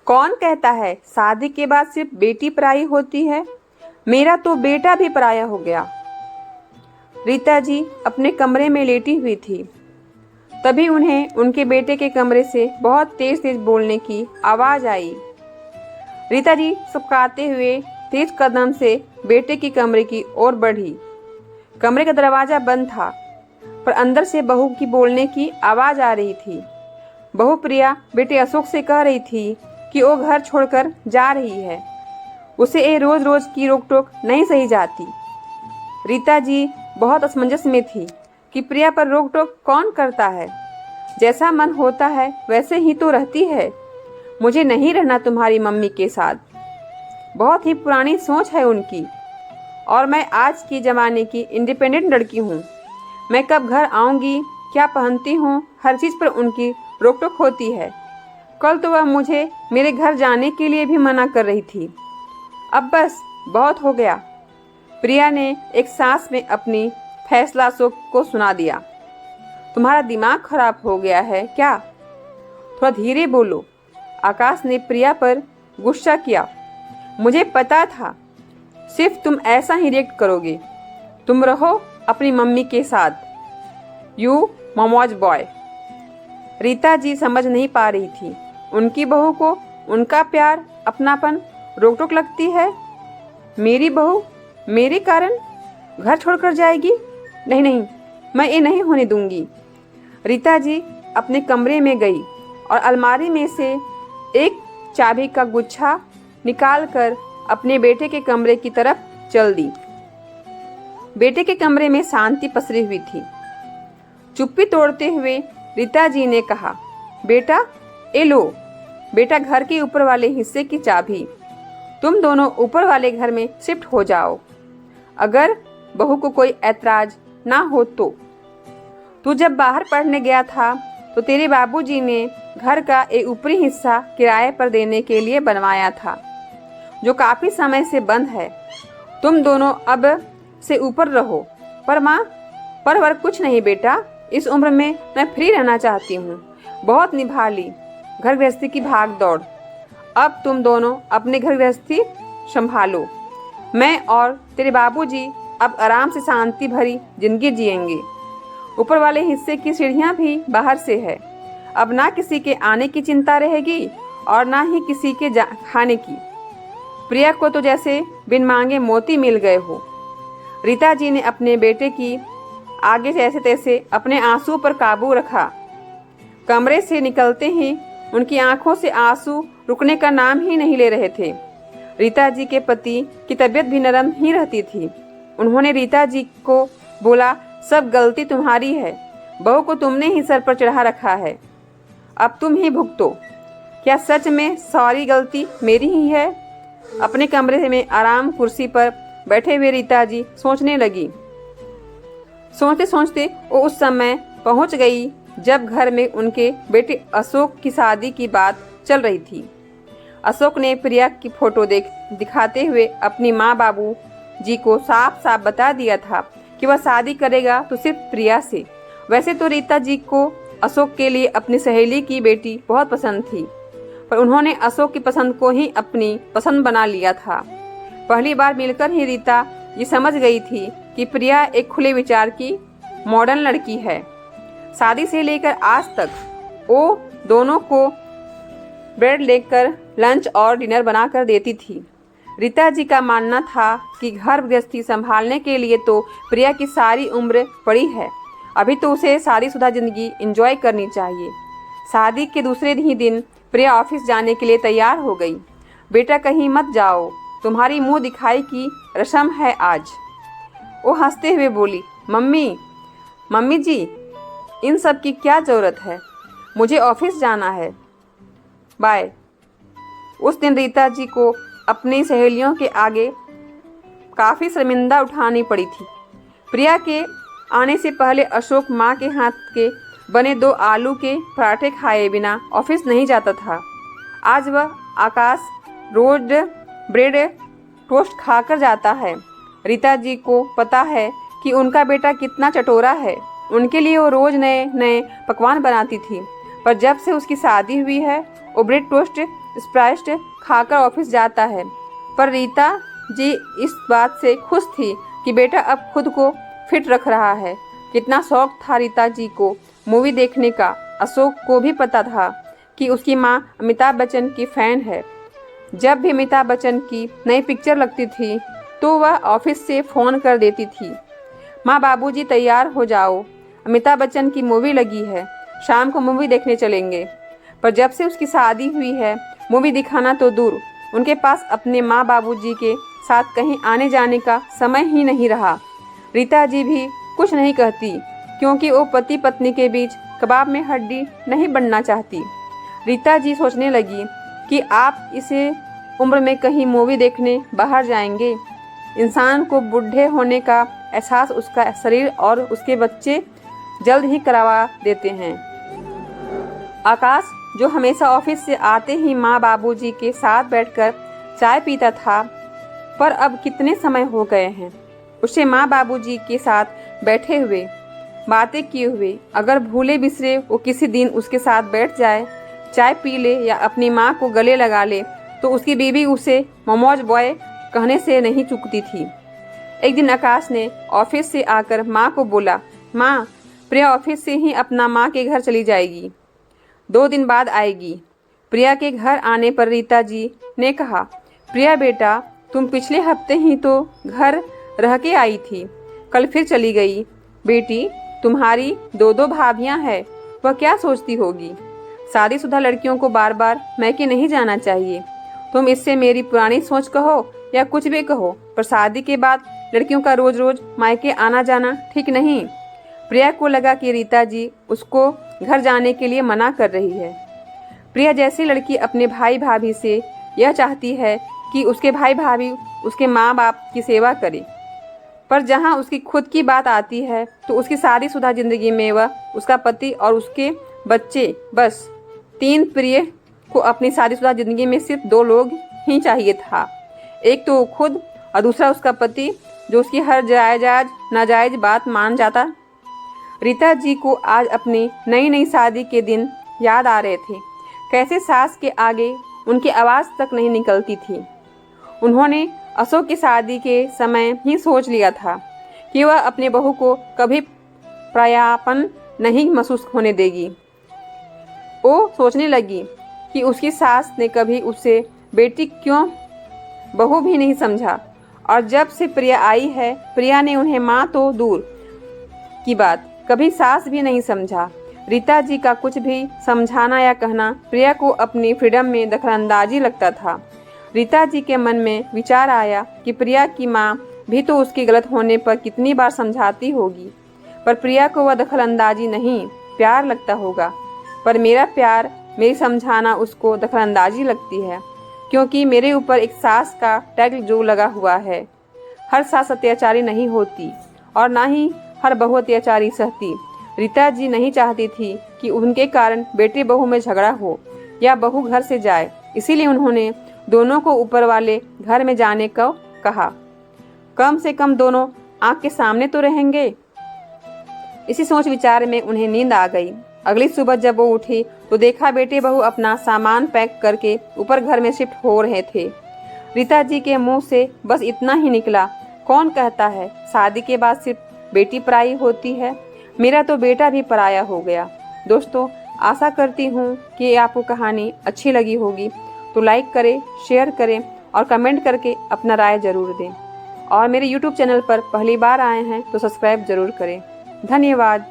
कौन कहता है शादी के बाद सिर्फ बेटी पराई होती है? मेरा तो बेटा भी पराया हो गया। रीता जी अपने कमरे में लेटी हुई थी। तभी उन्हें उनके बेटे के कमरे से बहुत तेज तेज बोलने की आवाज आई। रीता जी सुबकाते हुए तेज कदम से बेटे के कमरे की ओर बढ़ी। कमरे का दरवाजा बंद था, पर अंदर से बहू की बोलने की आवाज आ रही थी। बहू प्रिया बेटे अशोक से कह रही थी कि वो घर छोड़कर जा रही है। उसे ये रोज रोज की रोक टोक नहीं सही जाती। रीता जी बहुत असमंजस में थी कि प्रिया पर रोक टोक कौन करता है। जैसा मन होता है वैसे ही तो रहती है। मुझे नहीं रहना तुम्हारी मम्मी के साथ। बहुत ही पुरानी सोच है उनकी, और मैं आज के ज़माने की इंडिपेंडेंट लड़की हूँ। मैं कब घर आऊँगी, क्या पहनती हूँ, हर चीज़ पर उनकी रोक टोक होती है। कल तो वह मुझे मेरे घर जाने के लिए भी मना कर रही थी। अब बस बहुत हो गया। प्रिया ने एक सांस में अपनी फैसला अशोक को सुना दिया। तुम्हारा दिमाग खराब हो गया है क्या? थोड़ा धीरे बोलो। आकाश ने प्रिया पर गुस्सा किया। मुझे पता था सिर्फ तुम ऐसा ही रिएक्ट करोगे। तुम रहो अपनी मम्मी के साथ। You mama's boy. Rita ji समझ नहीं पा रही थी। उनकी बहू को उनका प्यार, अपनापन रोक टोक लगती है। मेरी बहू मेरे कारण घर छोड़कर जाएगी? नहीं नहीं, मैं ये नहीं होने दूंगी। रीता जी अपने कमरे में गई और अलमारी में से एक चाबी का गुच्छा निकालकर अपने बेटे के कमरे की तरफ चल दी। बेटे के कमरे में शांति पसरी हुई थी। चुप्पी तोड़ते हुए रीता जी ने कहा, बेटा ए लो बेटा, घर के ऊपर वाले हिस्से की चाबी। तुम दोनों ऊपर वाले घर में शिफ्ट हो जाओ, अगर बहू को कोई ऐतराज ना हो तो। तू जब बाहर पढ़ने गया था तो तेरे बाबूजी ने घर का एक ऊपरी हिस्सा किराए पर देने के लिए बनवाया था, जो काफ़ी समय से बंद है। तुम दोनों अब से ऊपर रहो। पर माँ, पर कुछ नहीं बेटा, इस उम्र में मैं फ्री रहना चाहती हूँ। बहुत निभा ली घर गृहस्थी की भाग दौड़। अब तुम दोनों अपने घर गृहस्थी संभालो। मैं और तेरे बाबूजी अब आराम से शांति भरी जिंदगी जिएंगे। ऊपर वाले हिस्से की सीढ़ियाँ भी बाहर से है। अब ना किसी के आने की चिंता रहेगी और ना ही किसी के खाने की। प्रिया को तो जैसे बिन मांगे मोती मिल गए हो। रीता जी ने अपने बेटे की आगे जैसे तैसे अपने आंसू पर काबू रखा। कमरे से निकलते ही उनकी आंखों से आंसू रुकने का नाम ही नहीं ले रहे थे। रीता जी के पति की तबीयत भी नरम ही रहती थी। उन्होंने रीता जी को बोला, सब गलती तुम्हारी है। बहू को तुमने ही सर पर चढ़ा रखा है, अब तुम ही भुगतो। क्या सच में सारी गलती मेरी ही है? अपने कमरे में आराम कुर्सी पर बैठे हुए रीता जी सोचने लगी। सोचते सोचते वो उस समय पहुंच गई जब घर में उनके बेटे अशोक की शादी की बात चल रही थी। अशोक ने प्रिया की फोटो दिखाते हुए अपनी माँ बाबू जी को साफ साफ बता दिया था कि वह शादी करेगा तो सिर्फ प्रिया से। वैसे तो रीता जी को अशोक के लिए अपनी सहेली की बेटी बहुत पसंद थी, पर उन्होंने अशोक की पसंद को ही अपनी पसंद बना लिया था। पहली बार मिलकर ही रीता ये समझ गई थी कि प्रिया एक खुले विचार की मॉडर्न लड़की है। शादी से लेकर आज तक वो दोनों को ब्रेड लेकर लंच और डिनर बनाकर देती थी। रीता जी का मानना था कि घर गृहस्थी संभालने के लिए तो प्रिया की सारी उम्र पड़ी है। अभी तो उसे शादीशुदा जिंदगी एंजॉय करनी चाहिए। शादी के दूसरे ही दिन प्रिया ऑफिस जाने के लिए तैयार हो गई। बेटा कहीं मत जाओ, तुम्हारी मुंह दिखाई की रस्म है आज। वो हंसते हुए बोली, मम्मी जी, इन सब की क्या ज़रूरत है? मुझे ऑफिस जाना है, बाय। उस दिन रीता जी को अपनी सहेलियों के आगे काफ़ी शर्मिंदा उठानी पड़ी थी। प्रिया के आने से पहले अशोक माँ के हाथ के बने 2 आलू के पराठे खाए बिना ऑफिस नहीं जाता था। आज वह आकाश रोज ब्रेड टोस्ट खाकर जाता है। रीता जी को पता है कि उनका बेटा कितना चटोरा है। उनके लिए वो रोज नए नए पकवान बनाती थी, पर जब से उसकी शादी हुई है वो ब्रेड टोस्ट स्प्राइट खाकर ऑफिस जाता है। पर रीता जी इस बात से खुश थी कि बेटा अब खुद को फिट रख रहा है। कितना शौक था रीता जी को मूवी देखने का। अशोक को भी पता था कि उसकी माँ अमिताभ बच्चन की फ़ैन है। जब भी अमिताभ बच्चन की नई पिक्चर लगती थी तो वह ऑफिस से फ़ोन कर देती थी, माँ बाबूजी तैयार हो जाओ, अमिताभ बच्चन की मूवी लगी है, शाम को मूवी देखने चलेंगे। पर जब से उसकी शादी हुई है मूवी दिखाना तो दूर, उनके पास अपने माँ बाबूजी के साथ कहीं आने जाने का समय ही नहीं रहा। रीता जी भी कुछ नहीं कहती क्योंकि वो पति पत्नी के बीच कबाब में हड्डी नहीं बनना चाहती। रीता जी सोचने लगी कि आप इसे उम्र में कहीं मूवी देखने बाहर जाएंगे। इंसान को बूढ़े होने का एहसास उसका शरीर और उसके बच्चे जल्द ही करवा देते हैं। आकाश जो हमेशा ऑफिस से आते ही माँ बाबूजी के साथ बैठकर चाय पीता था, पर अब कितने समय हो गए हैं उसे माँ बाबूजी के साथ बैठे हुए, बातें किए हुए। अगर भूले बिसरे वो किसी दिन उसके साथ बैठ जाए, चाय पी ले या अपनी माँ को गले लगा ले तो उसकी बीवी उसे मोमोज बॉय कहने से नहीं चूकती थी। एक दिन आकाश ने ऑफिस से आकर माँ को बोला, माँ प्रिया ऑफिस से ही अपना माँ के घर चली जाएगी, 2 दिन बाद आएगी। प्रिया के घर आने पर रीता जी ने कहा, प्रिया बेटा तुम पिछले हफ्ते ही तो घर रह के आई थी, कल फिर चली गई। बेटी तुम्हारी 2 भाभियां हैं, वह क्या सोचती होगी। शादीशुदा लड़कियों को बार बार मैके नहीं जाना चाहिए। तुम इससे मेरी पुरानी सोच कहो या कुछ भी कहो, पर शादी के बाद लड़कियों का रोज रोज मायके आना जाना ठीक नहीं। प्रिया को लगा कि रीता जी उसको घर जाने के लिए मना कर रही है। प्रिया जैसी लड़की अपने भाई भाभी से यह चाहती है कि उसके भाई भाभी उसके माँ बाप की सेवा करें, पर जहाँ उसकी खुद की बात आती है तो उसकी शादीशुदा जिंदगी में वह, उसका पति और उसके बच्चे, बस 3। प्रिय को अपनी शादीशुदा जिंदगी में सिर्फ 2 लोग ही चाहिए था, एक तो खुद और दूसरा उसका पति जो उसकी हर जायज़ नाजायज़ बात मान जाता। रीता जी को आज अपनी नई नई शादी के दिन याद आ रहे थे। कैसे सास के आगे उनकी आवाज़ तक नहीं निकलती थी। उन्होंने अशोक की शादी के समय ही सोच लिया था कि वह अपने बहू को कभी परायापन नहीं महसूस होने देगी। वो सोचने लगी कि उसकी सास ने कभी उसे बेटी क्यों बहू भी नहीं समझा, और जब से प्रिया आई है प्रिया ने उन्हें माँ तो दूर की बात कभी सास भी नहीं समझा। रीता जी का कुछ भी समझाना या कहना प्रिया को अपनी फ्रीडम में दखलंदाजी लगता था। रीता जी के मन में विचार आया कि प्रिया की माँ भी तो उसके गलत होने पर कितनी बार समझाती होगी, पर प्रिया को वह दखलंदाजी नहीं प्यार लगता होगा। पर मेरा प्यार, मेरी समझाना उसको दखलंदाजी लगती है, क्योंकि मेरे ऊपर एक सास का टैग जो लगा हुआ है। हर सास अत्याचारी नहीं होती और ना ही हर बहू अत्याचारी सहती। रीता जी नहीं चाहती थी कि उनके कारण बेटे बहू में झगड़ा हो या बहू घर से जाए, इसीलिए उन्होंने दोनों को ऊपर वाले घर में जाने को कहा। कम से कम दोनों आँख के सामने तो रहेंगे। इसी सोच विचार में उन्हें नींद आ गई। अगली सुबह जब वो उठी तो देखा बेटे बहू अपना सामान पैक करके ऊपर घर में शिफ्ट हो रहे थे। रीता जी के मुंह से बस इतना ही निकला, कौन कहता है शादी के बाद सिर्फ बेटी पराई होती है, मेरा तो बेटा भी पराया हो गया। दोस्तों, आशा करती हूँ कि आपको कहानी अच्छी लगी होगी, तो लाइक करें, शेयर करें और कमेंट करके अपना राय ज़रूर दें। और मेरे YouTube चैनल पर पहली बार आए हैं तो सब्सक्राइब ज़रूर करें। धन्यवाद।